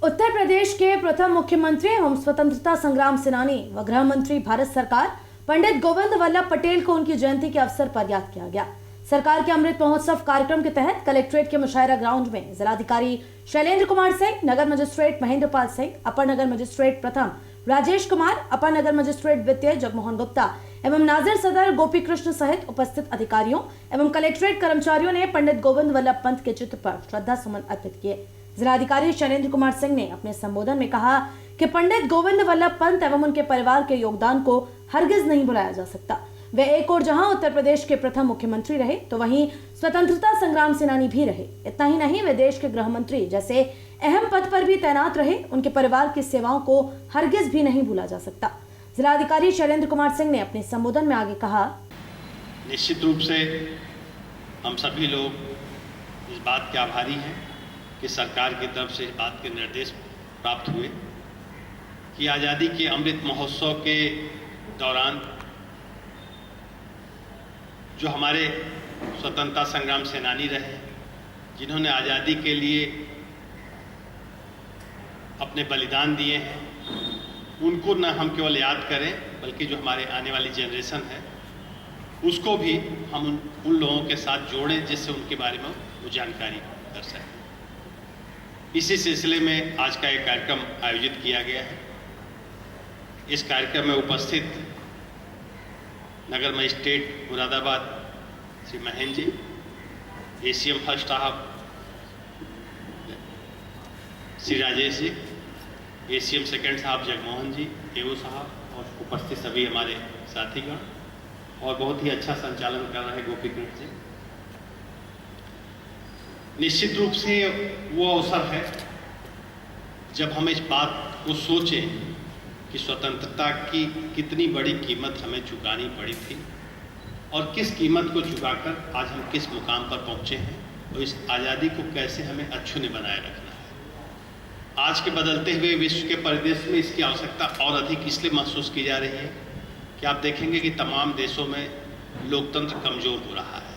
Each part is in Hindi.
उत्तर प्रदेश के प्रथम मुख्यमंत्री एवं स्वतंत्रता संग्राम सेनानी व गृह मंत्री भारत सरकार पंडित गोविंद वल्लभ पटेल को उनकी जयंती के अवसर पर याद किया गया। सरकार के अमृत महोत्सव कार्यक्रम के तहत कलेक्ट्रेट के मुशायरा ग्राउंड में जिलाधिकारी शैलेंद्र कुमार सिंह, नगर मजिस्ट्रेट महेंद्र पाल सिंह, अपर नगर मजिस्ट्रेट प्रथम राजेश कुमार, अपर नगर मजिस्ट्रेट द्वितीय जगमोहन गुप्ता एवं नाजिर सदर गोपी कृष्ण सहित उपस्थित अधिकारियों एवं कलेक्ट्रेट कर्मचारियों ने पंडित गोविंद वल्लभ पंत के चित्र पर श्रद्धा सुमन अर्पित किए। जिलाधिकारी शैलेंद्र कुमार सिंह ने अपने संबोधन में कहा कि पंडित गोविंद वल्लभ पंत एवं उनके परिवार के योगदान को हरगिज नहीं भुलाया जा सकता। वे एक और जहां उत्तर प्रदेश के प्रथम मुख्यमंत्री रहे तो वहीं स्वतंत्रता संग्राम सेनानी भी रहे। इतना ही नहीं, वे देश के गृह मंत्री जैसे अहम पद पर भी तैनात रहे। उनके परिवार की सेवाओं को हरगिज भी नहीं भूला जा सकता। जिलाधिकारी शैलेंद्र कुमार सिंह ने अपने संबोधन में आगे कहा, निश्चित रूप से हम सभी लोग इस बात के आभारी हैं कि सरकार की तरफ से इस बात के निर्देश प्राप्त हुए कि आज़ादी के अमृत महोत्सव के दौरान जो हमारे स्वतंत्रता संग्राम सेनानी रहे, जिन्होंने आज़ादी के लिए अपने बलिदान दिए हैं, उनको न हम केवल याद करें बल्कि जो हमारे आने वाली जनरेशन है उसको भी हम उन लोगों के साथ जोड़ें जिससे उनके बारे में वो जानकारी कर सकें। इसी सिलसिले में आज का एक कार्यक्रम आयोजित किया गया है। इस कार्यक्रम में उपस्थित नगर magistrate Moradabad Shri Mahendra ji, ACM first साहब श्री राजेश जी, एसीएम सेकंड साहब जगमोहन जी, एओ साहब और उपस्थित सभी हमारे साथीगण, और बहुत ही अच्छा संचालन कर रहे हैं गोपी कृष्ण जी। निश्चित रूप से वो अवसर है जब हम इस बात को सोचें कि स्वतंत्रता की कितनी बड़ी कीमत हमें चुकानी पड़ी थी और किस कीमत को चुकाकर आज हम किस मुकाम पर पहुंचे हैं और इस आज़ादी को कैसे हमें अक्षुण्ण बनाए रखना है। आज के बदलते हुए विश्व के परिदृश्य में इसकी आवश्यकता और अधिक इसलिए महसूस की जा रही है कि आप देखेंगे कि तमाम देशों में लोकतंत्र कमज़ोर हो रहा है।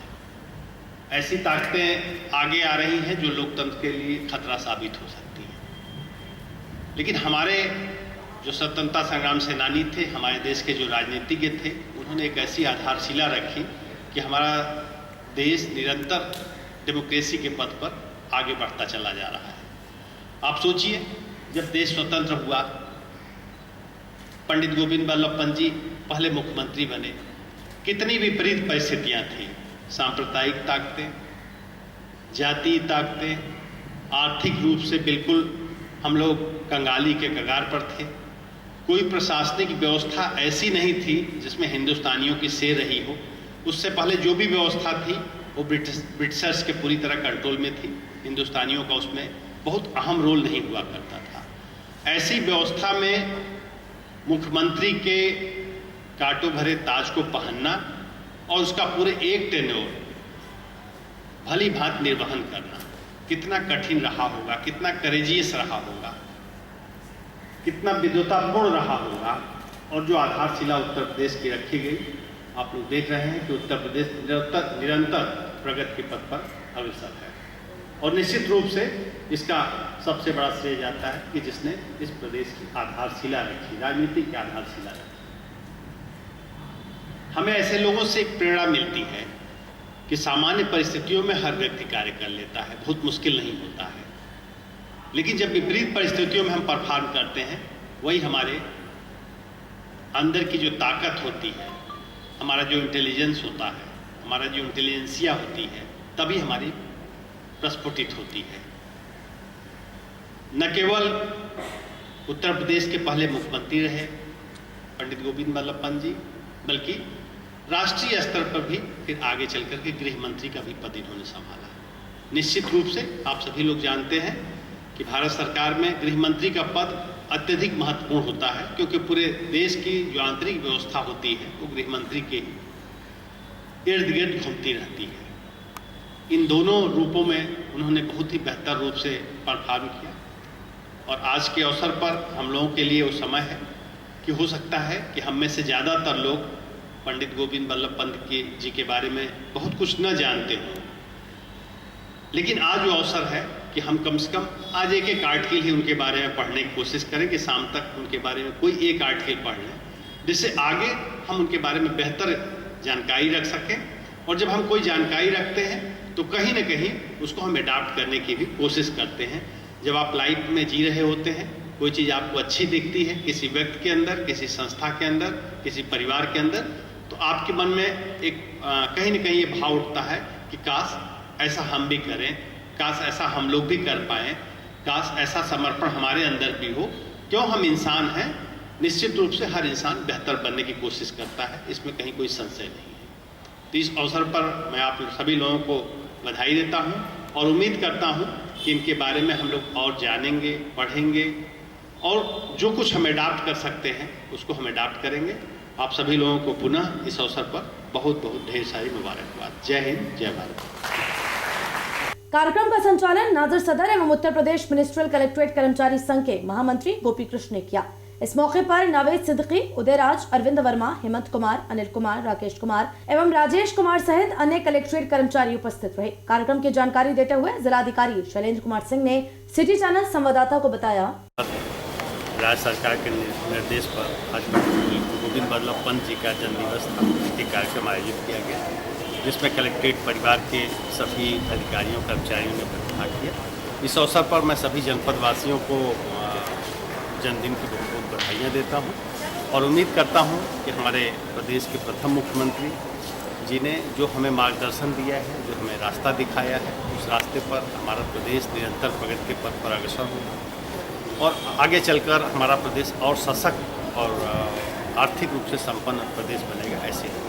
ऐसी ताकतें आगे आ रही हैं जो लोकतंत्र के लिए खतरा साबित हो सकती हैं। लेकिन हमारे जो स्वतंत्रता संग्राम सेनानी थे, हमारे देश के जो राजनीतिज्ञ थे, उन्होंने एक ऐसी आधारशिला रखी कि हमारा देश निरंतर डेमोक्रेसी के पथ पर आगे बढ़ता चला जा रहा है। आप सोचिए, जब देश स्वतंत्र हुआ, पंडित गोविंद वल्लभ पंत जी पहले मुख्यमंत्री बने, कितनी विपरीत परिस्थितियां थी। सांप्रदायिक ताकतें, जातीय ताकतें, आर्थिक रूप से बिल्कुल हम लोग कंगाली के कगार पर थे। कोई प्रशासनिक व्यवस्था ऐसी नहीं थी जिसमें हिंदुस्तानियों की सेर रही हो। उससे पहले जो भी व्यवस्था थी वो ब्रिटिशर्स के पूरी तरह कंट्रोल में थी। हिंदुस्तानियों का उसमें बहुत अहम रोल नहीं हुआ करता था। ऐसी व्यवस्था में मुख्यमंत्री के कांटों भरे ताज को पहनना और उसका पूरे एक टेन्योर भली भांति निर्वहन करना कितना कठिन रहा होगा, कितना करेजियस रहा होगा, कितना विद्वतापूर्ण रहा होगा। और जो आधारशिला उत्तर प्रदेश की रखी गई, आप लोग देख रहे हैं कि उत्तर प्रदेश निरंतर प्रगति के पथ पर अग्रसर है। और निश्चित रूप से इसका सबसे बड़ा श्रेय जाता है कि जिसने इस प्रदेश की आधारशिला रखी, राजनीति की आधारशिला रखी। हमें ऐसे लोगों से एक प्रेरणा मिलती है कि सामान्य परिस्थितियों में हर व्यक्ति कार्य कर लेता है, बहुत मुश्किल नहीं होता है। लेकिन जब विपरीत परिस्थितियों में हम परफॉर्म करते हैं, वही हमारे अंदर की जो ताकत होती है, हमारा जो इंटेलिजेंस होता है, हमारा जो इंटेलिजेंसिया होती है, तभी हमारी प्रस्फुटित होती है। न केवल उत्तर प्रदेश के पहले मुख्यमंत्री रहे पंडित गोविंद वल्लभ पंत जी, बल्कि राष्ट्रीय स्तर पर भी फिर आगे चलकर के गृह मंत्री का भी पद इन्होंने संभाला। निश्चित रूप से आप सभी लोग जानते हैं कि भारत सरकार में गृह मंत्री का पद अत्यधिक महत्वपूर्ण होता है, क्योंकि पूरे देश की जो आंतरिक व्यवस्था होती है वो गृह मंत्री के इर्द गिर्द घूमती रहती है। इन दोनों रूपों में उन्होंने बहुत ही बेहतर रूप से परफॉर्म किया। और आज के अवसर पर हम लोगों के लिए वो समय है कि हो सकता है कि हम में से ज़्यादातर लोग पंडित गोविंद वल्लभ पंत जी के बारे में बहुत कुछ न जानते हों, लेकिन आज जो अवसर है कि हम कम से कम आज एक आर्टिकल ही उनके बारे में पढ़ने की कोशिश करें कि शाम तक उनके बारे में कोई एक आर्टिकल पढ़ लें, जिससे आगे हम उनके बारे में बेहतर जानकारी रख सकें। और जब हम कोई जानकारी रखते हैं तो कहीं ना कहीं उसको हम अडाप्ट करने की भी कोशिश करते हैं। जब आप लाइफ में जी रहे होते हैं, कोई चीज़ आपको अच्छी दिखती है किसी व्यक्ति के अंदर, किसी संस्था के अंदर, किसी परिवार के अंदर, तो आपके मन में एक कहीं ना कहीं ये भाव उठता है कि काश ऐसा हम भी करें, काश ऐसा हम लोग भी कर पाएँ, काश ऐसा समर्पण हमारे अंदर भी हो। क्यों, हम इंसान हैं, निश्चित रूप से हर इंसान बेहतर बनने की कोशिश करता है, इसमें कहीं कोई संशय नहीं है। तो इस अवसर पर मैं आप सभी लोगों को बधाई देता हूँ और उम्मीद करता हूँ कि इनके बारे में हम लोग और जानेंगे, पढ़ेंगे और जो कुछ हम अडाप्ट कर सकते हैं उसको हम अडाप्ट करेंगे। आप सभी लोगों को पुनः इस अवसर पर बहुत बहुत ढेर सारी मुबारकबाद। जय हिंद, जय भारत। कार्यक्रम का संचालन नाजिर सदर एवं उत्तर प्रदेश मिनिस्ट्रियल कलेक्ट्रेट कर्मचारी संघ के महामंत्री गोपी कृष्ण ने किया। इस मौके पर नावेद सिद्दीकी, उदयराज, अरविंद वर्मा, हेमंत कुमार, अनिल कुमार, राकेश कुमार एवं राजेश कुमार सहित अन्य कलेक्ट्रेट कर्मचारी उपस्थित रहे। कार्यक्रम की जानकारी देते हुए जिलाधिकारी शैलेंद्र कुमार सिंह ने सिटी चैनल संवाददाता को बताया, राज्य सरकार के निर्देश पर आज गोविंद बल्लभ पंत जी का जन्मदिवस था। एक कार्यक्रम आयोजित किया गया जिसमें कलेक्ट्रेट परिवार के सभी अधिकारियों कर्मचारियों ने भाग किया। इस अवसर पर मैं सभी जनपद वासियों को जन्मदिन की बहुत बहुत बधाइयाँ देता हूँ और उम्मीद करता हूँ कि हमारे प्रदेश के प्रथम मुख्यमंत्री जी ने जो हमें मार्गदर्शन दिया है, जो हमें रास्ता दिखाया है, उस रास्ते पर हमारा प्रदेश निरंतर प्रगति के पथ पर अग्रसर होगा और आगे चलकर हमारा प्रदेश और सशक्त और आर्थिक रूप से संपन्न प्रदेश बनेगा, ऐसे ही।